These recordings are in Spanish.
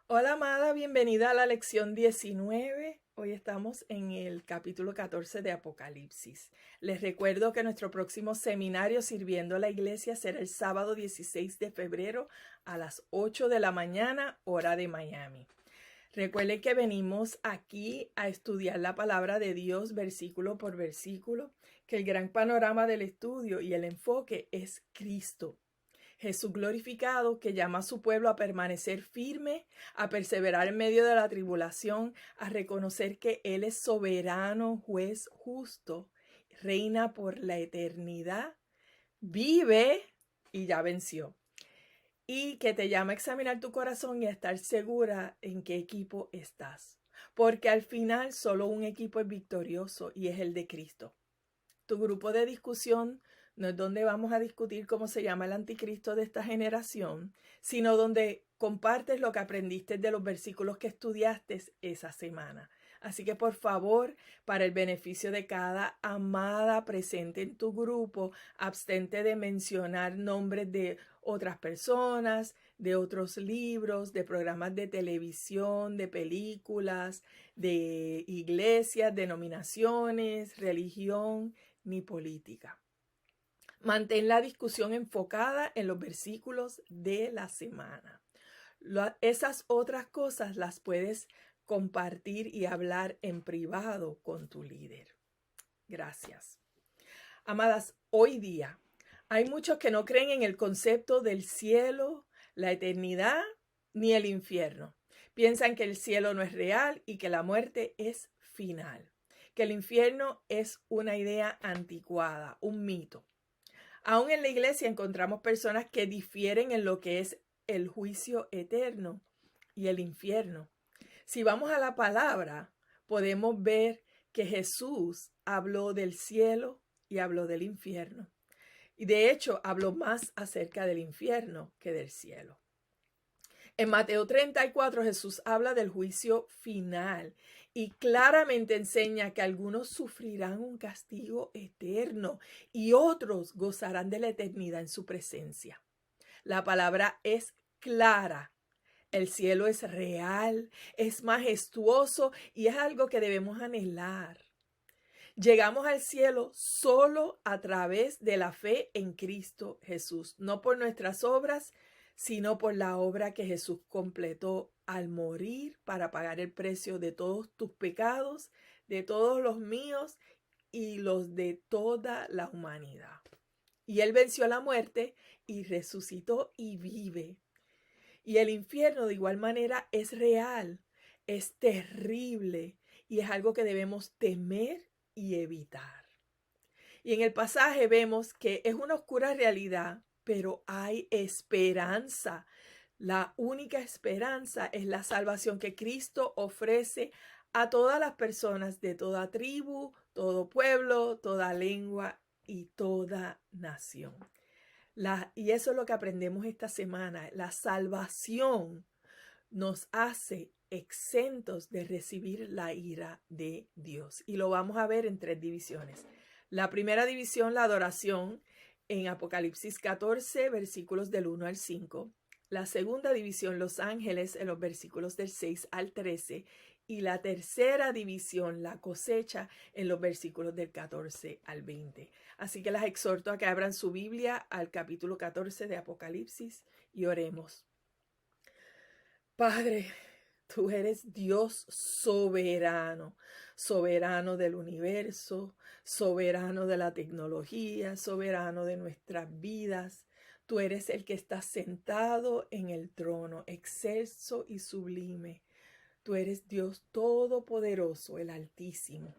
Hola amada, bienvenida a la lección 19. Hoy estamos en el capítulo 14 de Apocalipsis. Les recuerdo que nuestro próximo seminario Sirviendo a la Iglesia será el sábado 16 de febrero a las 8 de la mañana, hora de Miami. Recuerden que venimos aquí a estudiar la palabra de Dios versículo por versículo, que el gran panorama del estudio y el enfoque es Cristo. Jesús glorificado que llama a su pueblo a permanecer firme, a perseverar en medio de la tribulación, a reconocer que Él es soberano, juez justo, reina por la eternidad, vive y ya venció. Y que te llama a examinar tu corazón y a estar segura en qué equipo estás. Porque al final solo un equipo es victorioso y es el de Cristo. Tu grupo de discusión no es donde vamos a discutir cómo se llama el anticristo de esta generación, sino donde compartes lo que aprendiste de los versículos que estudiaste esa semana. Así que por favor, para el beneficio de cada amada presente en tu grupo, abstente de mencionar nombres de otras personas, de otros libros, de programas de televisión, de películas, de iglesias, denominaciones, religión ni política. Mantén la discusión enfocada en los versículos de la semana. Esas otras cosas las puedes compartir y hablar en privado con tu líder. Gracias. Amadas, hoy día hay muchos que no creen en el concepto del cielo, la eternidad ni el infierno. Piensan que el cielo no es real y que la muerte es final, que el infierno es una idea anticuada, un mito. Aún en la iglesia encontramos personas que difieren en lo que es el juicio eterno y el infierno. Si vamos a la palabra, podemos ver que Jesús habló del cielo y habló del infierno. Y de hecho, habló más acerca del infierno que del cielo. En Mateo 34 Jesús habla del juicio final y claramente enseña que algunos sufrirán un castigo eterno y otros gozarán de la eternidad en su presencia. La palabra es clara. El cielo es real, es majestuoso y es algo que debemos anhelar. Llegamos al cielo solo a través de la fe en Cristo Jesús, no por nuestras obras, sino por la obra que Jesús completó al morir para pagar el precio de todos tus pecados, de todos los míos y los de toda la humanidad. Y Él venció la muerte y resucitó y vive. Y el infierno de igual manera es real, es terrible y es algo que debemos temer y evitar. Y en el pasaje vemos que es una oscura realidad, pero hay esperanza. La única esperanza es la salvación que Cristo ofrece a todas las personas de toda tribu, todo pueblo, toda lengua y toda nación. Y eso es lo que aprendemos esta semana. La salvación nos hace exentos de recibir la ira de Dios. Y lo vamos a ver en tres divisiones. La primera división, la adoración, en Apocalipsis 14, versículos del 1 al 5. La segunda división, los ángeles, en los versículos del 6 al 13. Y la tercera división, la cosecha, en los versículos del 14 al 20. Así que las exhorto a que abran su Biblia al capítulo 14 de Apocalipsis y oremos. Padre, tú eres Dios soberano, soberano del universo, soberano de la tecnología, soberano de nuestras vidas. Tú eres el que está sentado en el trono, excelso y sublime. Tú eres Dios todopoderoso, el Altísimo.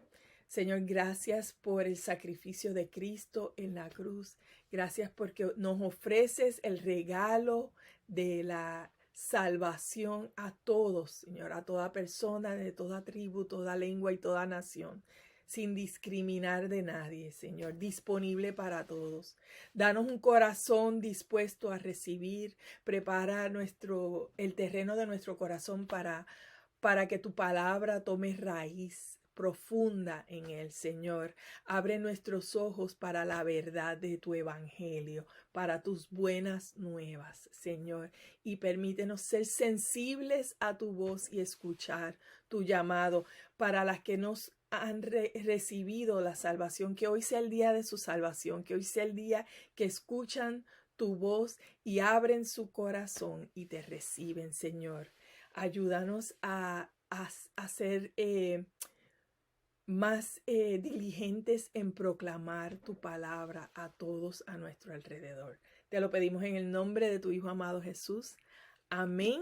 Señor, gracias por el sacrificio de Cristo en la cruz. Gracias porque nos ofreces el regalo de la salvación a todos, Señor, a toda persona, de toda tribu, toda lengua y toda nación, sin discriminar de nadie, Señor, disponible para todos. Danos un corazón dispuesto a recibir, prepara el terreno de nuestro corazón para que tu palabra tome raíz profunda en Él, Señor. Abre nuestros ojos para la verdad de tu evangelio, para tus buenas nuevas, Señor. Y permítenos ser sensibles a tu voz y escuchar tu llamado para las que nos han recibido la salvación. Que hoy sea el día de su salvación, que hoy sea el día que escuchan tu voz y abren su corazón y te reciben, Señor. Ayúdanos a ser más diligentes en proclamar tu palabra a todos a nuestro alrededor. Te lo pedimos en el nombre de tu Hijo amado Jesús. Amén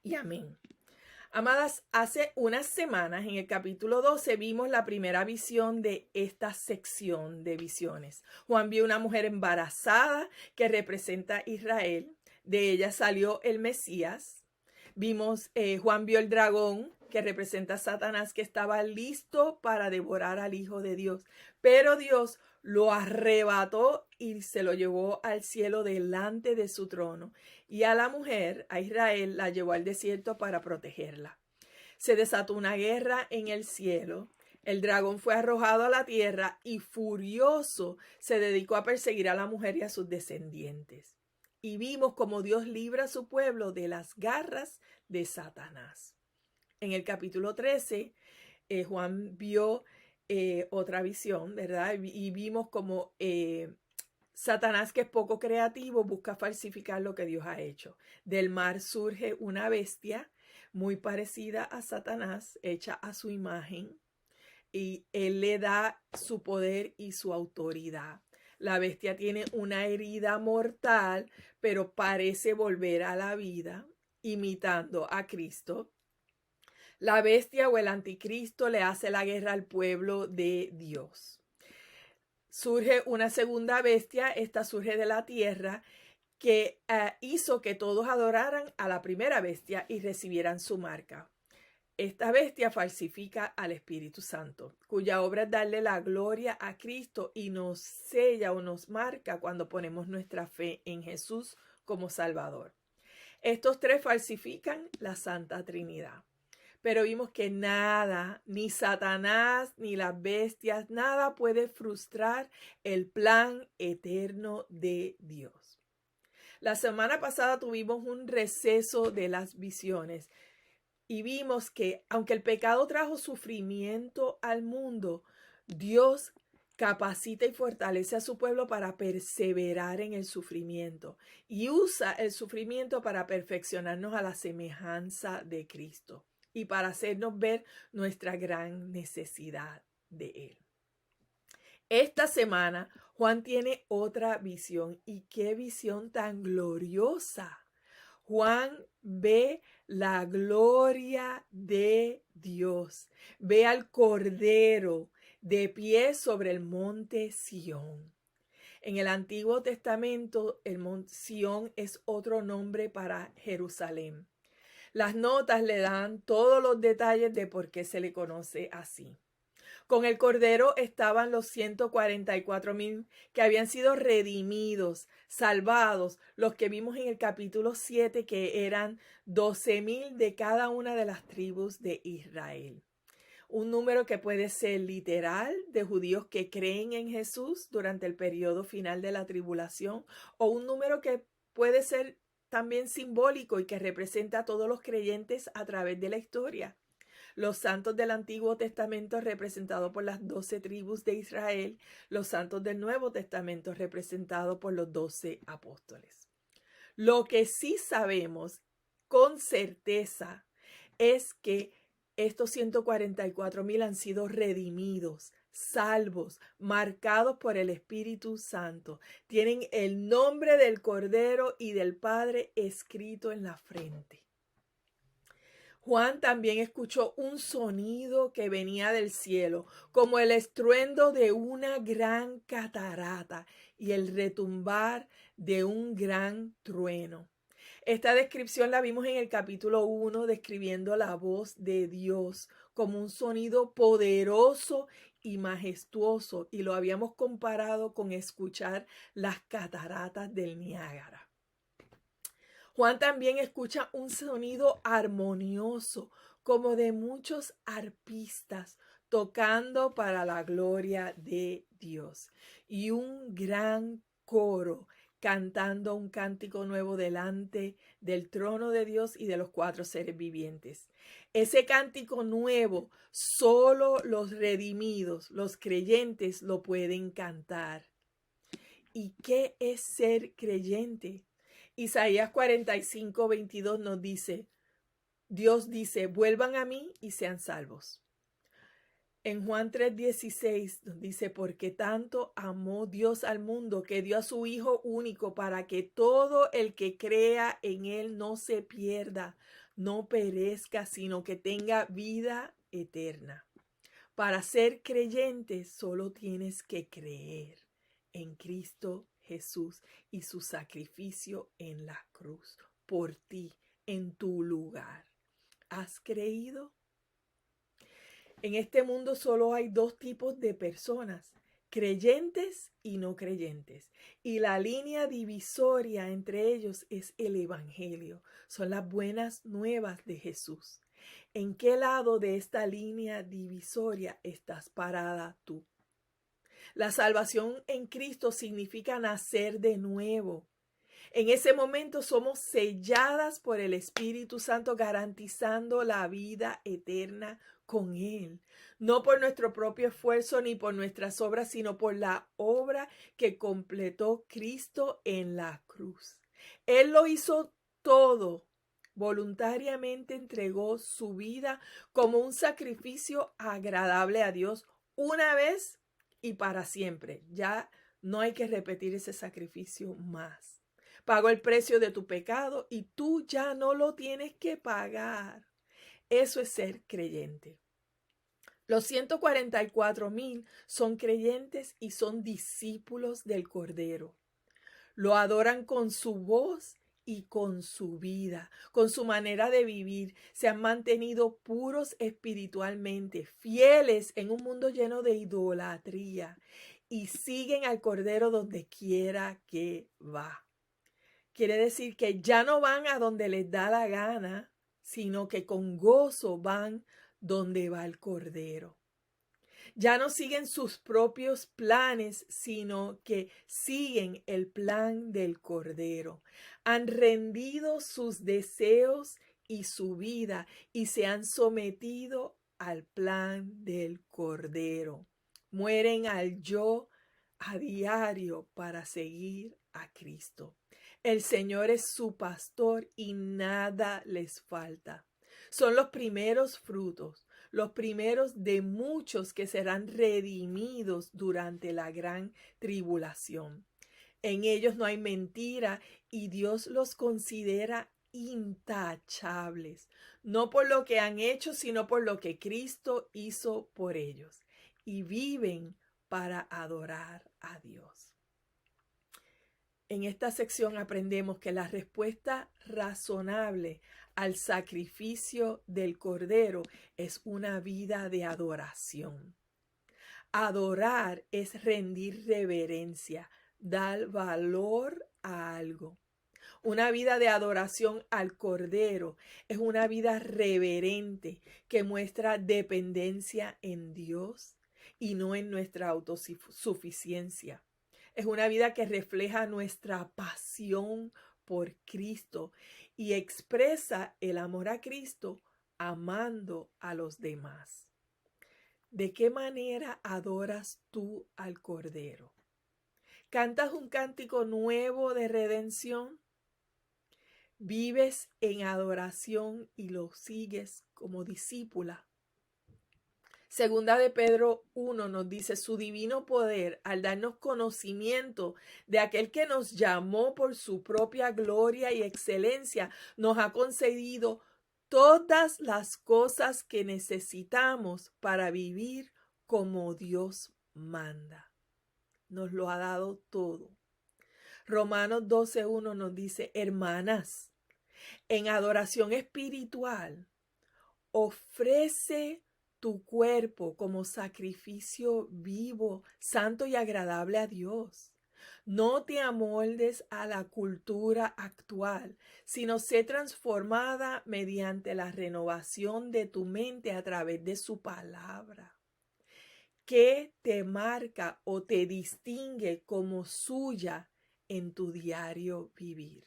y amén. Amadas, hace unas semanas en el capítulo 12 vimos la primera visión de esta sección de visiones. Juan vio una mujer embarazada que representa a Israel. De ella salió el Mesías. Juan vio el dragón que representa a Satanás, que estaba listo para devorar al Hijo de Dios. Pero Dios lo arrebató y se lo llevó al cielo delante de su trono. Y a la mujer, a Israel, la llevó al desierto para protegerla. Se desató una guerra en el cielo. El dragón fue arrojado a la tierra y furioso se dedicó a perseguir a la mujer y a sus descendientes. Y vimos cómo Dios libra a su pueblo de las garras de Satanás. En el capítulo 13, Juan vio otra visión, ¿verdad? Y vimos como Satanás, que es poco creativo, busca falsificar lo que Dios ha hecho. Del mar surge una bestia muy parecida a Satanás, hecha a su imagen, y él le da su poder y su autoridad. La bestia tiene una herida mortal, pero parece volver a la vida, imitando a Cristo. La bestia o el anticristo le hace la guerra al pueblo de Dios. Surge una segunda bestia, esta surge de la tierra, que hizo que todos adoraran a la primera bestia y recibieran su marca. Esta bestia falsifica al Espíritu Santo, cuya obra es darle la gloria a Cristo y nos sella o nos marca cuando ponemos nuestra fe en Jesús como Salvador. Estos tres falsifican la Santa Trinidad. Pero vimos que nada, ni Satanás, ni las bestias, nada puede frustrar el plan eterno de Dios. La semana pasada tuvimos un receso de las visiones y vimos que aunque el pecado trajo sufrimiento al mundo, Dios capacita y fortalece a su pueblo para perseverar en el sufrimiento y usa el sufrimiento para perfeccionarnos a la semejanza de Cristo y para hacernos ver nuestra gran necesidad de Él. Esta semana Juan tiene otra visión, y qué visión tan gloriosa. Juan ve la gloria de Dios, ve al Cordero de pie sobre el monte Sión. En el Antiguo Testamento, el monte Sión es otro nombre para Jerusalén. Las notas le dan todos los detalles de por qué se le conoce así. Con el Cordero estaban los 144,000 que habían sido redimidos, salvados, los que vimos en el capítulo 7, que eran 12,000 de cada una de las tribus de Israel. Un número que puede ser literal, de judíos que creen en Jesús durante el periodo final de la tribulación, o un número que puede ser también simbólico y que representa a todos los creyentes a través de la historia. Los santos del Antiguo Testamento representados por las 12 tribus de Israel, los santos del Nuevo Testamento representados por los 12 apóstoles. Lo que sí sabemos con certeza es que estos 144,000 han sido redimidos, salvos, marcados por el Espíritu Santo. Tienen el nombre del Cordero y del Padre escrito en la frente. Juan también escuchó un sonido que venía del cielo, como el estruendo de una gran catarata y el retumbar de un gran trueno. Esta descripción la vimos en el capítulo 1, describiendo la voz de Dios como un sonido poderoso y majestuoso, y lo habíamos comparado con escuchar las cataratas del Niágara. Juan también escucha un sonido armonioso, como de muchos arpistas tocando para la gloria de Dios, y un gran coro cantando un cántico nuevo delante del trono de Dios y de los cuatro seres vivientes. Ese cántico nuevo solo los redimidos, los creyentes, lo pueden cantar. ¿Y qué es ser creyente? Isaías 45:22 nos dice, Dios dice, vuelvan a mí y sean salvos. En Juan 3:16 nos dice, porque tanto amó Dios al mundo que dio a su Hijo único para que todo el que crea en Él no se pierda, no perezca, sino que tenga vida eterna. Para ser creyente solo tienes que creer en Cristo Jesús y su sacrificio en la cruz por ti, en tu lugar. ¿Has creído? En este mundo solo hay dos tipos de personas, creyentes y no creyentes. Y la línea divisoria entre ellos es el Evangelio. Son las buenas nuevas de Jesús. ¿En qué lado de esta línea divisoria estás parada tú? La salvación en Cristo significa nacer de nuevo. En ese momento somos selladas por el Espíritu Santo, garantizando la vida eterna con Él. No por nuestro propio esfuerzo ni por nuestras obras, sino por la obra que completó Cristo en la cruz. Él lo hizo todo. Voluntariamente entregó su vida como un sacrificio agradable a Dios una vez y para siempre. Ya no hay que repetir ese sacrificio más. Pagó el precio de tu pecado y tú ya no lo tienes que pagar. Eso es ser creyente. Los 144,000 son creyentes y son discípulos del Cordero. Lo adoran con su voz y con su vida, con su manera de vivir. Se han mantenido puros espiritualmente, fieles en un mundo lleno de idolatría y siguen al Cordero donde quiera que va. Quiere decir que ya no van a donde les da la gana, sino que con gozo van donde va el Cordero. Ya no siguen sus propios planes, sino que siguen el plan del Cordero. Han rendido sus deseos y su vida y se han sometido al plan del Cordero. Mueren al yo a diario para seguir a Cristo. El Señor es su pastor y nada les falta. Son los primeros frutos, los primeros de muchos que serán redimidos durante la gran tribulación. En ellos no hay mentira y Dios los considera intachables, no por lo que han hecho, sino por lo que Cristo hizo por ellos. Y viven para adorar a Dios. En esta sección aprendemos que la respuesta razonable al sacrificio del Cordero es una vida de adoración. Adorar es rendir reverencia, dar valor a algo. Una vida de adoración al Cordero es una vida reverente que muestra dependencia en Dios y no en nuestra autosuficiencia. Es una vida que refleja nuestra pasión por Cristo y expresa el amor a Cristo amando a los demás. ¿De qué manera adoras tú al Cordero? ¿Cantas un cántico nuevo de redención? ¿Vives en adoración y lo sigues como discípula? Segunda de Pedro 1 nos dice, su divino poder, al darnos conocimiento de aquel que nos llamó por su propia gloria y excelencia, nos ha concedido todas las cosas que necesitamos para vivir como Dios manda. Nos lo ha dado todo. Romanos 12:1 nos dice, hermanas, en adoración espiritual, ofrece tu cuerpo como sacrificio vivo, santo y agradable a Dios. No te amoldes a la cultura actual, sino sé transformada mediante la renovación de tu mente a través de su palabra. ¿Qué te marca o te distingue como suya en tu diario vivir?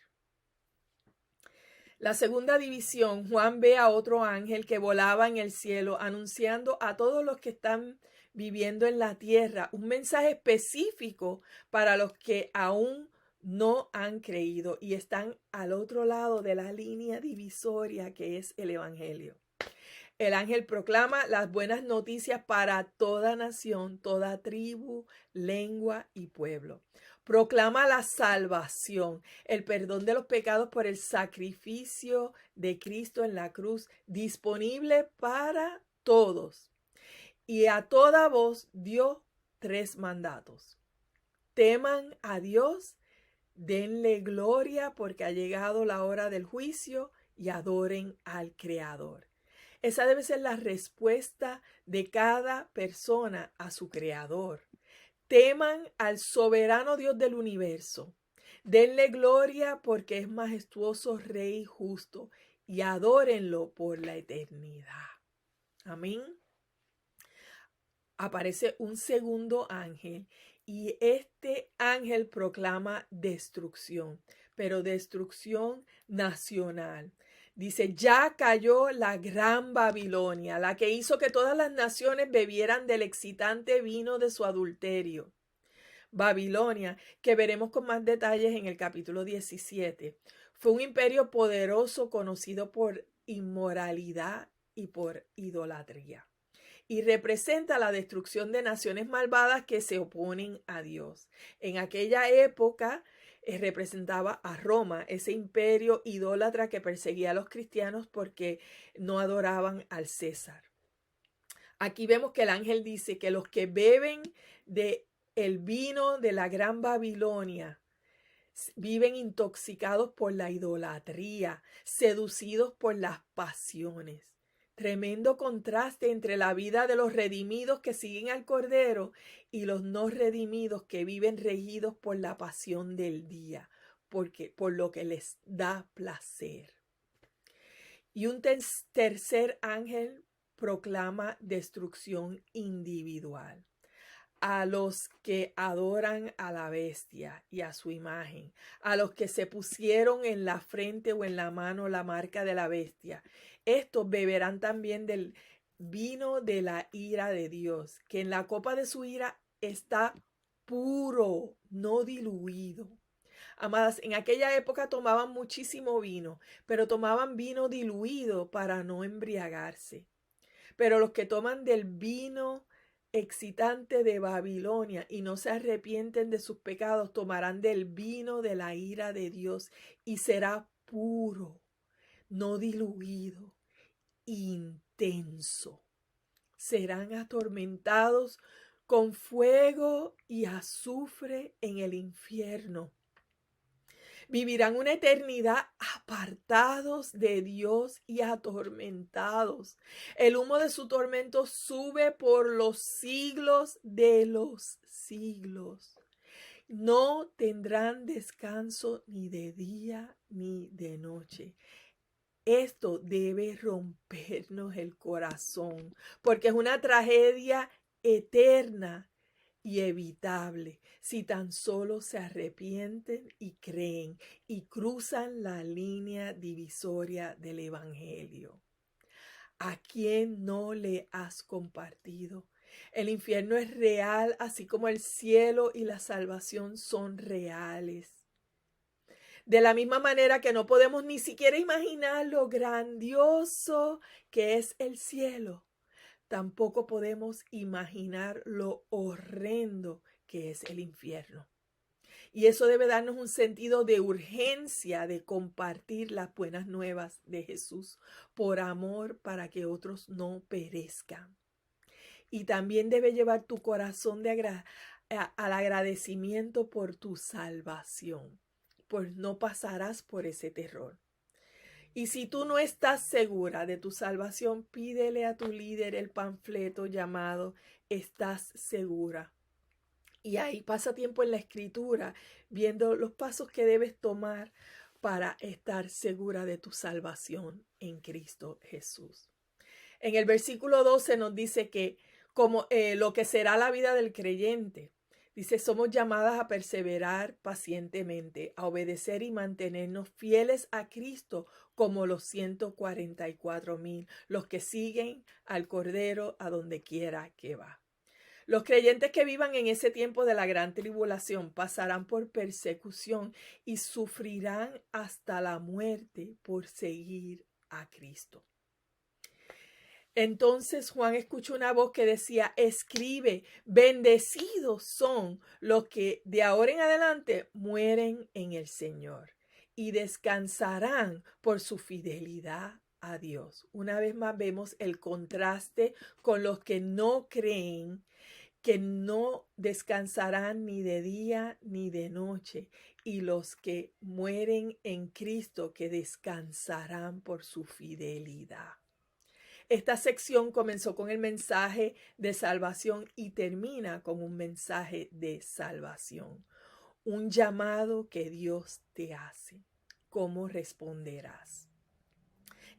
La segunda división, Juan ve a otro ángel que volaba en el cielo, anunciando a todos los que están viviendo en la tierra un mensaje específico para los que aún no han creído y están al otro lado de la línea divisoria que es el Evangelio. El ángel proclama las buenas noticias para toda nación, toda tribu, lengua y pueblo. Proclama la salvación, el perdón de los pecados por el sacrificio de Cristo en la cruz, disponible para todos. Y a toda voz dio 3 mandatos. Teman a Dios, denle gloria porque ha llegado la hora del juicio y adoren al Creador. Esa debe ser la respuesta de cada persona a su Creador. Teman al soberano Dios del universo. Denle gloria porque es majestuoso Rey justo y adórenlo por la eternidad. Amén. Aparece un segundo ángel y este ángel proclama destrucción, pero destrucción nacional. Dice, ya cayó la gran Babilonia, la que hizo que todas las naciones bebieran del excitante vino de su adulterio. Babilonia, que veremos con más detalles en el capítulo 17, fue un imperio poderoso conocido por inmoralidad y por idolatría. Y representa la destrucción de naciones malvadas que se oponen a Dios. En aquella época representaba a Roma, ese imperio idólatra que perseguía a los cristianos porque no adoraban al César. Aquí vemos que el ángel dice que los que beben de el vino de la gran Babilonia viven intoxicados por la idolatría, seducidos por las pasiones. Tremendo contraste entre la vida de los redimidos que siguen al Cordero y los no redimidos que viven regidos por la pasión del día, por lo que les da placer. Y un tercer ángel proclama destrucción individual. A los que adoran a la bestia y a su imagen, a los que se pusieron en la frente o en la mano la marca de la bestia. Estos beberán también del vino de la ira de Dios, que en la copa de su ira está puro, no diluido. Amadas, en aquella época tomaban muchísimo vino, pero tomaban vino diluido para no embriagarse. Pero los que toman del vino excitante de Babilonia y no se arrepienten de sus pecados, tomarán del vino de la ira de Dios y será puro, no diluido, intenso. Serán atormentados con fuego y azufre en el infierno. Vivirán una eternidad apartados de Dios y atormentados. El humo de su tormento sube por los siglos de los siglos. No tendrán descanso ni de día ni de noche. Esto debe rompernos el corazón, porque es una tragedia eterna y evitable si tan solo se arrepienten y creen y cruzan la línea divisoria del Evangelio. ¿A quién no le has compartido? El infierno es real, así como el cielo y la salvación son reales. De la misma manera que no podemos ni siquiera imaginar lo grandioso que es el cielo, tampoco podemos imaginar lo horrendo que es el infierno. Y eso debe darnos un sentido de urgencia de compartir las buenas nuevas de Jesús por amor para que otros no perezcan. Y también debe llevar tu corazón al agradecimiento por tu salvación, pues no pasarás por ese terror. Y si tú no estás segura de tu salvación, pídele a tu líder el panfleto llamado ¿Estás segura? Y ahí pasa tiempo en la escritura viendo los pasos que debes tomar para estar segura de tu salvación en Cristo Jesús. En el versículo 12 nos dice que como lo que será la vida del creyente. Dice, somos llamadas a perseverar pacientemente, a obedecer y mantenernos fieles a Cristo como los 144,000, los que siguen al Cordero a donde quiera que va. Los creyentes que vivan en ese tiempo de la gran tribulación pasarán por persecución y sufrirán hasta la muerte por seguir a Cristo. Entonces Juan escuchó una voz que decía, escribe, bendecidos son los que de ahora en adelante mueren en el Señor y descansarán por su fidelidad a Dios. Una vez más vemos el contraste con los que no creen, que no descansarán ni de día ni de noche, y los que mueren en Cristo, que descansarán por su fidelidad. Esta sección comenzó con el mensaje de salvación y termina con un mensaje de salvación. Un llamado que Dios te hace. ¿Cómo responderás?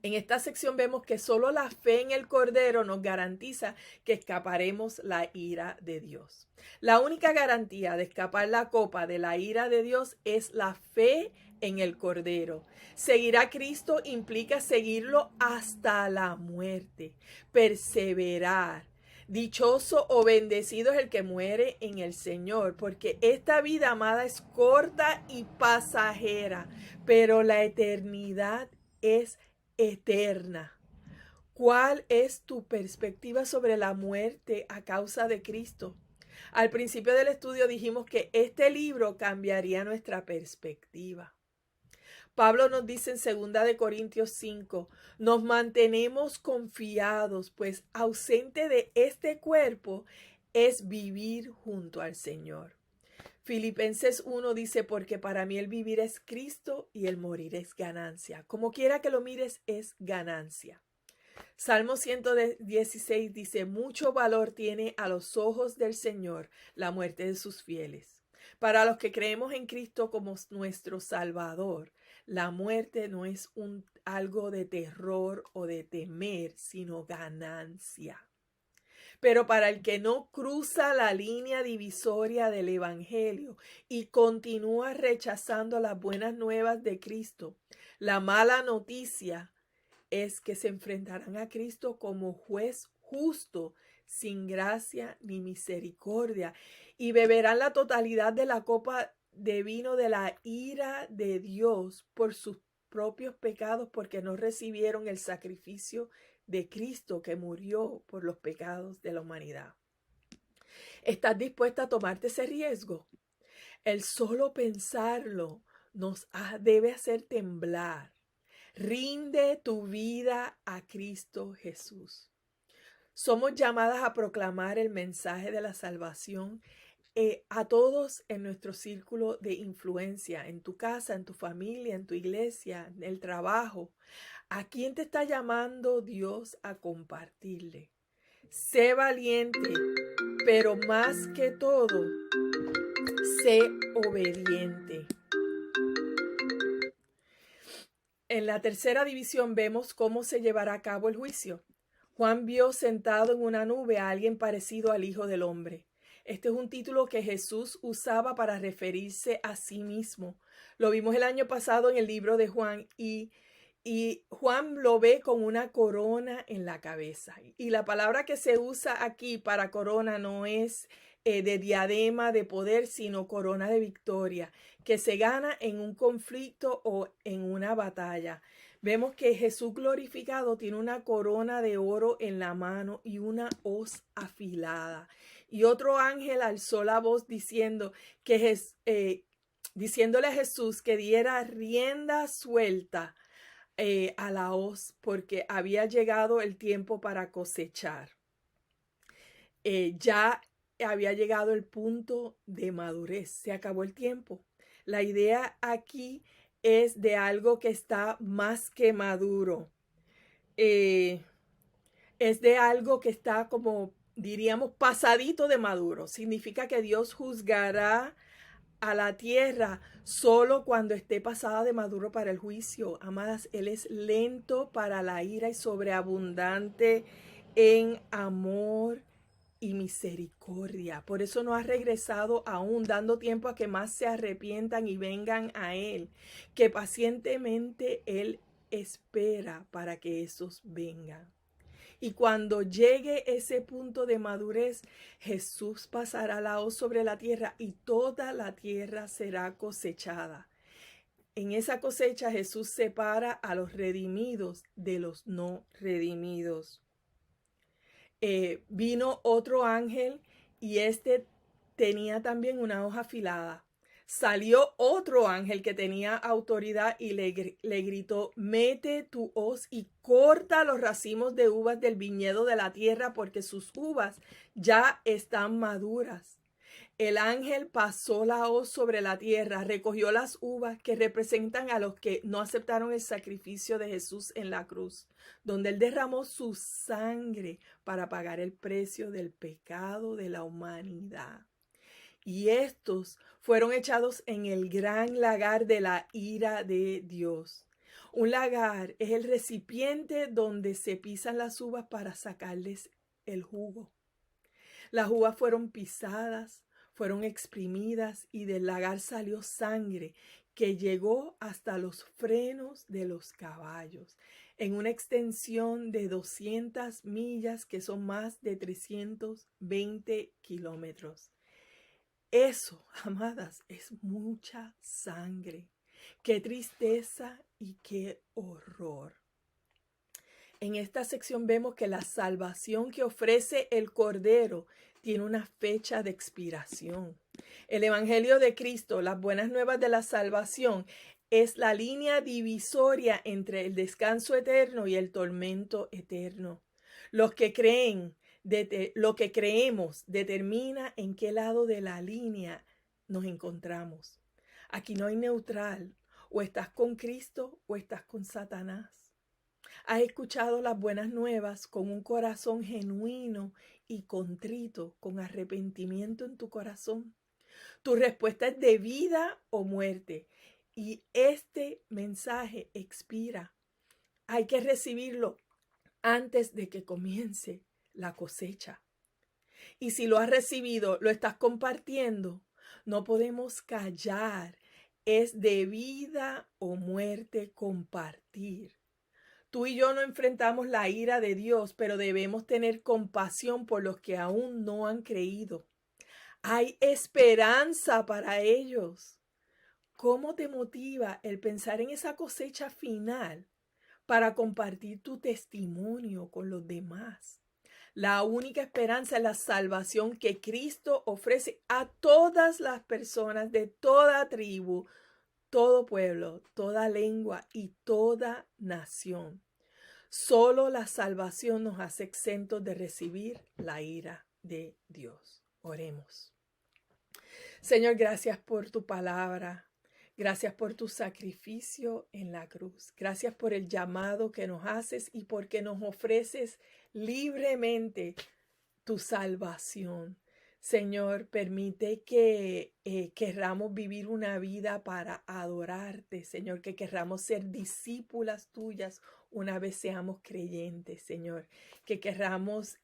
En esta sección vemos que solo la fe en el Cordero nos garantiza que escaparemos la ira de Dios. La única garantía de escapar la copa de la ira de Dios es la fe en el Cordero. Seguir a Cristo implica seguirlo hasta la muerte, perseverar. Dichoso o bendecido es el que muere en el Señor, porque esta vida, amada, es corta y pasajera, pero la eternidad es eterna. ¿Cuál es tu perspectiva sobre la muerte a causa de Cristo? Al principio del estudio dijimos que este libro cambiaría nuestra perspectiva. Pablo nos dice en 2 de Corintios 5, nos mantenemos confiados, pues ausente de este cuerpo es vivir junto al Señor. Filipenses 1 dice, porque para mí el vivir es Cristo y el morir es ganancia. Como quiera que lo mires, es ganancia. Salmo 116 dice, mucho valor tiene a los ojos del Señor la muerte de sus fieles. Para los que creemos en Cristo como nuestro Salvador, la muerte no es algo de terror o de temer, sino ganancia. Pero para el que no cruza la línea divisoria del Evangelio y continúa rechazando las buenas nuevas de Cristo, la mala noticia es que se enfrentarán a Cristo como juez justo, sin gracia ni misericordia, y beberán la totalidad de la copa de vino de la ira de Dios por sus propios pecados, porque no recibieron el sacrificio de Cristo que murió por los pecados de la humanidad. ¿Estás dispuesta a tomarte ese riesgo? El solo pensarlo nos debe hacer temblar. Rinde tu vida a Cristo Jesús. Somos llamadas a proclamar el mensaje de la salvación a todos en nuestro círculo de influencia, en tu casa, en tu familia, en tu iglesia, en el trabajo. ¿A quién te está llamando Dios a compartirle? Sé valiente, pero más que todo, sé obediente. En la tercera división vemos cómo se llevará a cabo el juicio. Juan vio sentado en una nube a alguien parecido al Hijo del Hombre. Este es un título que Jesús usaba para referirse a sí mismo. Lo vimos el año pasado en el libro de Juan y Juan lo ve con una corona en la cabeza. Y la palabra que se usa aquí para corona no es de diadema de poder, sino corona de victoria, que se gana en un conflicto o en una batalla. Vemos que Jesús glorificado tiene una corona de oro en la mano y una hoz afilada. Y otro ángel alzó la voz diciendo diciéndole a Jesús que diera rienda suelta a la hoz, porque había llegado el tiempo para cosechar. Ya había llegado el punto de madurez, se acabó el tiempo. La idea aquí es de algo que está más que maduro. Es de algo que está como diríamos, pasadito de maduro. Significa que Dios juzgará a la tierra solo cuando esté pasada de maduro para el juicio. Amadas, Él es lento para la ira y sobreabundante en amor y misericordia. Por eso no ha regresado aún, dando tiempo a que más se arrepientan y vengan a Él, que pacientemente Él espera para que esos vengan. Y cuando llegue ese punto de madurez, Jesús pasará la hoz sobre la tierra y toda la tierra será cosechada. En esa cosecha Jesús separa a los redimidos de los no redimidos. Vino otro ángel y este tenía también una hoja afilada. Salió otro ángel que tenía autoridad y le gritó: mete tu hoz y corta los racimos de uvas del viñedo de la tierra, porque sus uvas ya están maduras. El ángel pasó la hoz sobre la tierra, recogió las uvas que representan a los que no aceptaron el sacrificio de Jesús en la cruz, donde Él derramó su sangre para pagar el precio del pecado de la humanidad. Y estos fueron echados en el gran lagar de la ira de Dios. Un lagar es el recipiente donde se pisan las uvas para sacarles el jugo. Las uvas fueron pisadas, fueron exprimidas y del lagar salió sangre que llegó hasta los frenos de los caballos, en una extensión de 200 millas, que son más de 320 kilómetros. Eso, amadas, es mucha sangre. Qué tristeza y qué horror. En esta sección vemos que la salvación que ofrece el Cordero tiene una fecha de expiración. El Evangelio de Cristo, las buenas nuevas de la salvación, es la línea divisoria entre el descanso eterno y el tormento eterno. Lo que creemos determina en qué lado de la línea nos encontramos. Aquí no hay neutral. O estás con Cristo o estás con Satanás. ¿Has escuchado las buenas nuevas con un corazón genuino y contrito, con arrepentimiento en tu corazón? Tu respuesta es de vida o muerte. Y este mensaje expira. Hay que recibirlo antes de que comience la cosecha. Y si lo has recibido, lo estás compartiendo, no podemos callar. Es de vida o muerte compartir. Tú y yo no enfrentamos la ira de Dios, pero debemos tener compasión por los que aún no han creído. Hay esperanza para ellos. ¿Cómo te motiva el pensar en esa cosecha final para compartir tu testimonio con los demás? La única esperanza es la salvación que Cristo ofrece a todas las personas de toda tribu, todo pueblo, toda lengua y toda nación. Solo la salvación nos hace exentos de recibir la ira de Dios. Oremos. Señor, gracias por tu palabra. Gracias por tu sacrificio en la cruz. Gracias por el llamado que nos haces y porque nos ofreces libremente tu salvación. Señor, permite que querramos vivir una vida para adorarte, Señor, que querramos ser discípulas tuyas una vez seamos creyentes, Señor, que querramos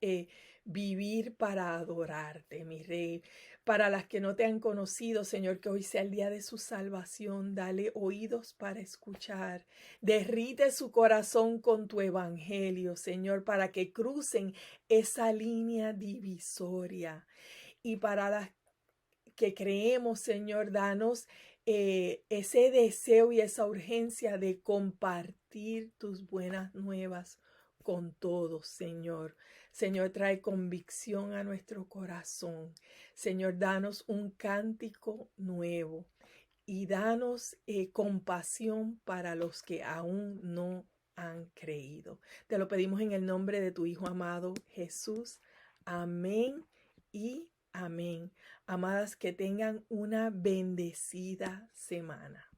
vivir para adorarte, mi Rey. Para las que no te han conocido, Señor, que hoy sea el día de su salvación, dale oídos para escuchar. Derrite su corazón con tu evangelio, Señor, para que crucen esa línea divisoria. Y para las que creemos, Señor, danos ese deseo y esa urgencia de compartir tus buenas nuevas con todos, Señor. Señor, trae convicción a nuestro corazón. Señor, danos un cántico nuevo y danos compasión para los que aún no han creído. Te lo pedimos en el nombre de tu Hijo amado Jesús. Amén y amén. Amadas, que tengan una bendecida semana.